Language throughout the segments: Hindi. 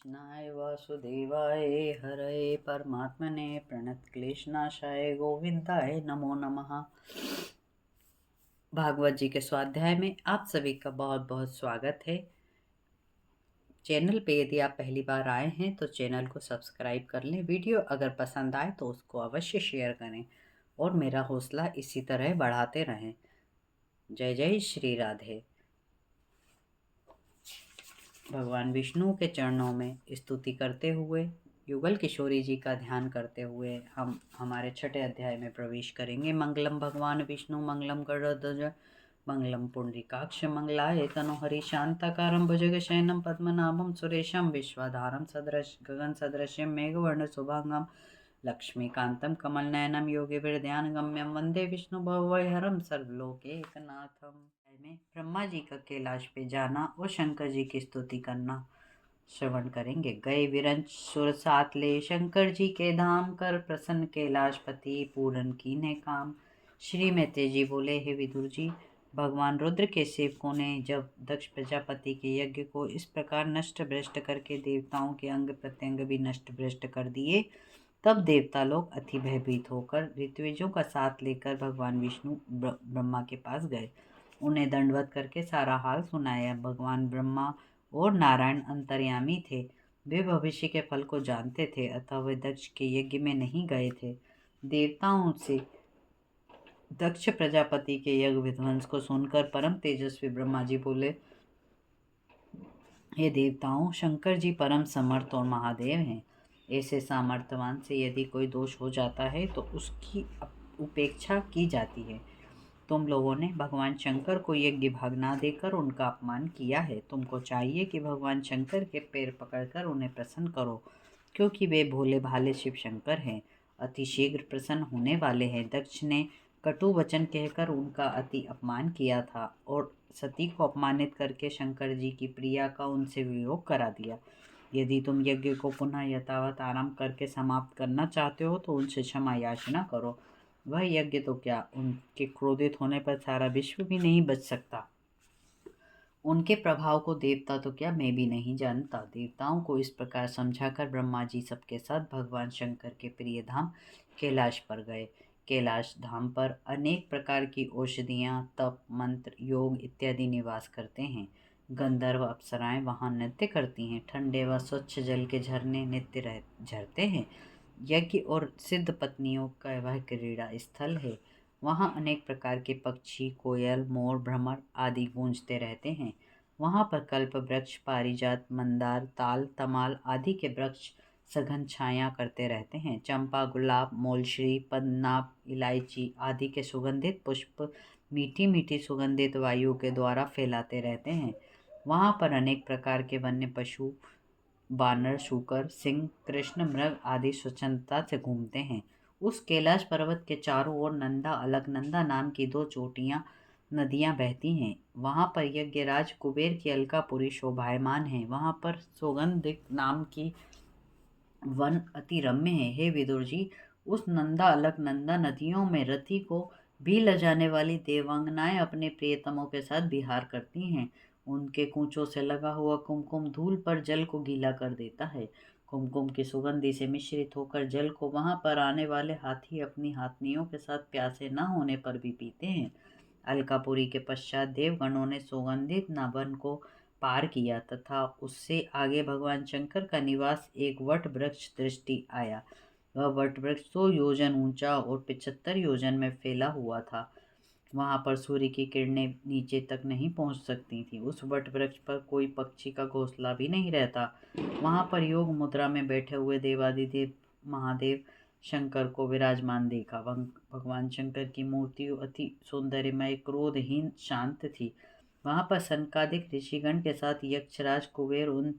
कृष्णाय वासुदेवाय हरये परमात्मने प्रणतक्लेशनाशाय गोविंदाय नमो नमः। भागवत जी के स्वाध्याय में आप सभी का बहुत बहुत स्वागत है। चैनल पे यदि आप पहली बार आए हैं तो चैनल को सब्सक्राइब कर लें। वीडियो अगर पसंद आए तो उसको अवश्य शेयर करें और मेरा हौसला इसी तरह बढ़ाते रहें। जय जय श्री राधे। भगवान विष्णु के चरणों में स्तुति करते हुए युगल किशोरी जी का ध्यान करते हुए हम हमारे छठे अध्याय में प्रवेश करेंगे। मंगलम भगवान विष्णु मंगलम गरुड़ध्वज मंगलम पुंडरीकाक्ष मंगलाय तनोहरि शांताकारं भुजगशयनं पद्मनाभं सुरेशं विश्वाधारं गगन सदृशं मेघवर्ण शुभांगं लक्ष्मीकांतं कमलनयनं योगिभिर्ध्यानगम्यं वंदे विष्णु भवभयहरं सर्वलोकैकनाथं। में ब्रह्मा जी का कैलाश पे जाना और शंकर जी की स्तुति करना श्रवण करेंगे। गए विरंच सुर सात ले शंकर जी के धाम कर प्रसन्न कैलाशपति पूरन कीने काम। श्री मैत्रेय जी बोले, हे विदुर जी, भगवान रुद्र के सेवकों ने जब दक्ष प्रजापति के यज्ञ को इस प्रकार नष्ट भ्रष्ट करके देवताओं के अंग प्रत्यंग भी नष्ट भ्रष्ट कर दिए, तब देवता लोग अति भयभीत होकर ऋत्विजों का साथ लेकर भगवान विष्णु ब्रह्मा के पास गए। उन्हें दंडवत करके सारा हाल सुनाया। भगवान ब्रह्मा और नारायण अंतर्यामी थे। वे भविष्य के फल को जानते थे, अतः वे दक्ष के यज्ञ में नहीं गए थे। देवताओं से दक्ष प्रजापति के यज्ञ विध्वंस को सुनकर परम तेजस्वी ब्रह्मा जी बोले, हे देवताओं, शंकर जी परम समर्थ और महादेव हैं। ऐसे सामर्थ्यवान से यदि कोई दोष हो जाता है तो उसकी उपेक्षा की जाती है। तुम लोगों ने भगवान शंकर को यज्ञ भाग ना देकर उनका अपमान किया है। तुमको चाहिए कि भगवान शंकर के पैर पकड़कर उन्हें प्रसन्न करो, क्योंकि वे भोले भाले शिव शंकर हैं, अति शीघ्र प्रसन्न होने वाले हैं। दक्ष ने कटु वचन कहकर उनका अति अपमान किया था और सती को अपमानित करके शंकर जी की प्रिया का उनसे वियोग करा दिया। यदि तुम यज्ञ को पुनः यथावत आरंभ करके समाप्त करना चाहते हो तो उनसे क्षमा याचना करो। वह यज्ञ तो क्या, उनके क्रोधित होने पर सारा विश्व भी नहीं बच सकता। उनके प्रभाव को देवता तो क्या, मैं भी नहीं जानता। देवताओं को इस प्रकार समझाकर ब्रह्मा जी सबके साथ भगवान शंकर के प्रिय धाम कैलाश पर गए। कैलाश धाम पर अनेक प्रकार की औषधियाँ, तप, मंत्र, योग इत्यादि निवास करते हैं। गंधर्व अप्सराएं वहां नृत्य करती हैं। ठंडे व स्वच्छ जल के झरने नित्य झरते हैं। यज्ञ और सिद्ध पत्नियों का वह क्रीड़ा स्थल है। वहाँ अनेक प्रकार के पक्षी, कोयल, मोर, भ्रमर आदि गूंजते रहते हैं। वहाँ पर कल्प वृक्ष, पारिजात, मंदार, ताल, तमाल आदि के वृक्ष सघन छाया करते रहते हैं। चंपा, गुलाब, मोलश्री, पद्मनाभ, इलायची आदि के सुगंधित पुष्प मीठी मीठी सुगंधित वायु के द्वारा फैलाते रहते हैं। वहाँ पर अनेक प्रकार के वन्य पशु, बानर, शूकर, सिंह, कृष्ण मृग आदि स्वच्छंदता से घूमते हैं। उस कैलाश पर्वत के चारों ओर नंदा अलकनंदा नाम की दो चोटियां नदियां बहती हैं। वहां पर यज्ञराज कुबेर की अलकापुरी शोभायमान है। वहां पर सौगंधिक नाम की वन अति रम्य है। हे विदुर जी, उस नंदा अलकनंदा नदियों में रति को भी लजाने वाली देवांगनाएं अपने प्रियतमों के साथ विहार करती हैं। उनके कूचों से लगा हुआ कुमकुम धूल पर जल को गीला कर देता है। कुमकुम की सुगंधि से मिश्रित होकर जल को वहां पर आने वाले हाथी अपनी हाथनियों के साथ प्यासे न होने पर भी पीते हैं। अलकापुरी के पश्चात देवगणों ने सुगंधित नाभन को पार किया तथा उससे आगे भगवान शंकर का निवास एक वट वृक्ष दृष्टि आया। वह वट वृक्ष 100 योजन ऊंचा और 75 योजन में फैला हुआ था। वहां पर सूर्य की किरणें नीचे तक नहीं पहुंच सकती थी। उस वट वृक्ष पर कोई पक्षी का घोंसला भी नहीं रहता। वहां पर योग मुद्रा में बैठे हुए देवादिदेव महादेव शंकर को विराजमान देखा। भगवान शंकर की मूर्ति अति सुंदरमय, क्रोधहीन, शांत थी। वहां पर सनकादिक ऋषिगण के साथ यक्षराज कुबेर उन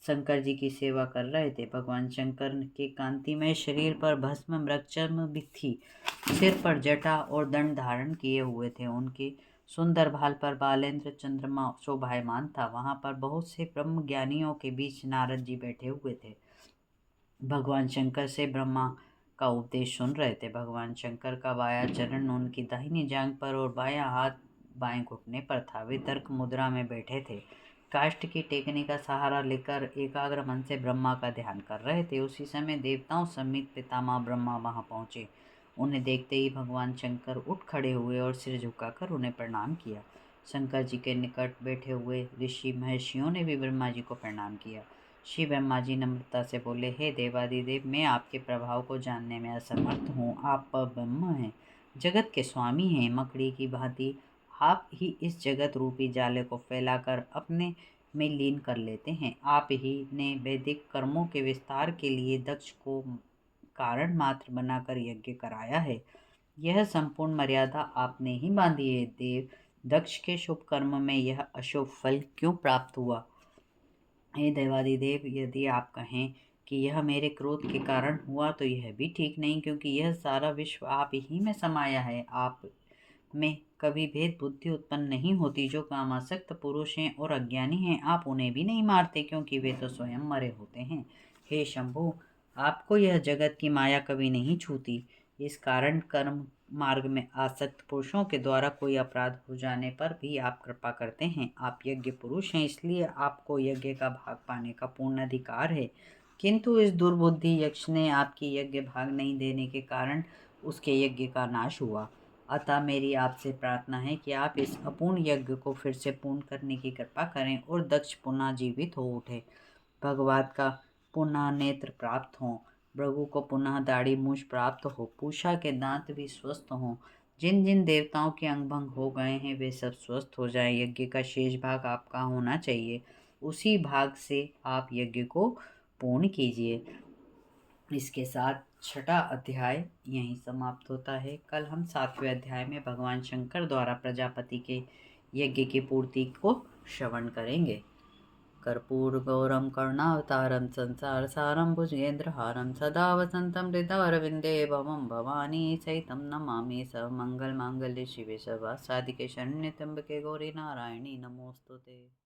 शंकर जी की सेवा कर रहे थे। भगवान शंकर के कांतिमय शरीर पर भस्म मृगचर्म भी थी। सिर पर जटा और दंड धारण किए हुए थे। उनके सुंदर भाल पर बालेंद्र चंद्रमा शोभायमान था। वहां पर बहुत से ब्रह्म ज्ञानियों के बीच नारद जी बैठे हुए थे। भगवान शंकर से ब्रह्मा का उपदेश सुन रहे थे। भगवान शंकर का बायां चरण उनकी दाहिनी जांघ पर और बायां हाथ बाएं घुटने पर था। वे तर्क मुद्रा में बैठे थे। काष्ठ की टेकनी का सहारा लेकर एकाग्र मन से ब्रह्मा का ध्यान कर रहे थे। उसी समय देवताओं समेत पितामह ब्रह्मा वहां पहुंचे। उन्हें देखते ही भगवान शंकर उठ खड़े हुए और सिर झुकाकर उन्हें प्रणाम किया। शंकर जी के निकट बैठे हुए ऋषि महर्षियों ने भी ब्रह्मा जी को प्रणाम किया। श्री ब्रह्मा जी नम्रता से बोले, हे देवादिदेव, मैं आपके प्रभाव को जानने में असमर्थ हूँ। आप ब्रह्म हैं, जगत के स्वामी हैं। मकड़ी की भांति आप ही इस जगत रूपी जाले को फैलाकर अपने में लीन कर लेते हैं। आप ही ने वैदिक कर्मों के विस्तार के लिए दक्ष को कारण मात्र बनाकर यज्ञ कराया है। यह संपूर्ण मर्यादा आपने ही बांधी है। देव, दक्ष के शुभ कर्म में यह अशुभ फल क्यों प्राप्त हुआ? हे देवादिदेव, यदि आप कहें कि यह मेरे क्रोध के कारण हुआ तो यह भी ठीक नहीं, क्योंकि यह सारा विश्व आप ही में समाया है। आप में कभी भेद बुद्धि उत्पन्न नहीं होती। जो कामासक्त पुरुष हैं और अज्ञानी हैं, आप उन्हें भी नहीं मारते, क्योंकि वे तो स्वयं मरे होते हैं। हे शंभु, आपको यह जगत की माया कभी नहीं छूती। इस कारण कर्म मार्ग में आसक्त पुरुषों के द्वारा कोई अपराध हो जाने पर भी आप कृपा करते हैं। आप यज्ञ पुरुष हैं, इसलिए आपको यज्ञ का भाग पाने का पूर्ण अधिकार है। किंतु इस दुर्बुद्धि यक्ष ने आपकी यज्ञ भाग नहीं देने के कारण उसके यज्ञ का नाश हुआ। अतः मेरी आपसे प्रार्थना है कि आप इस अपूर्ण यज्ञ को फिर से पूर्ण करने की कृपा करें और दक्ष पुनः जीवित हो उठे, भगवान का पुनः नेत्र प्राप्त हो, भृगु को पुनः दाढ़ी मूछ प्राप्त हो, पूषा के दांत भी स्वस्थ हों। जिन जिन देवताओं के अंग भंग हो गए हैं वे सब स्वस्थ हो जाएं। यज्ञ का शेष भाग आपका होना चाहिए, उसी भाग से आप यज्ञ को पूर्ण कीजिए। इसके साथ छठा अध्याय यहीं समाप्त होता है। कल हम 7वें अध्याय में भगवान शंकर द्वारा प्रजापति के यज्ञ की पूर्ति को श्रवण करेंगे। कर्पूर गौरम करुणावतारम संसार सारम भुजगेंद्रहारम सदा वसंतम हृदयारविंदे भवम भवानी सहितं नमामि। सर्वमंगल मांगल्ये शिवे सर्वार्थ साधिके शरण्ये त्र्यंबके गौरी नारायणी नमोस्तुते।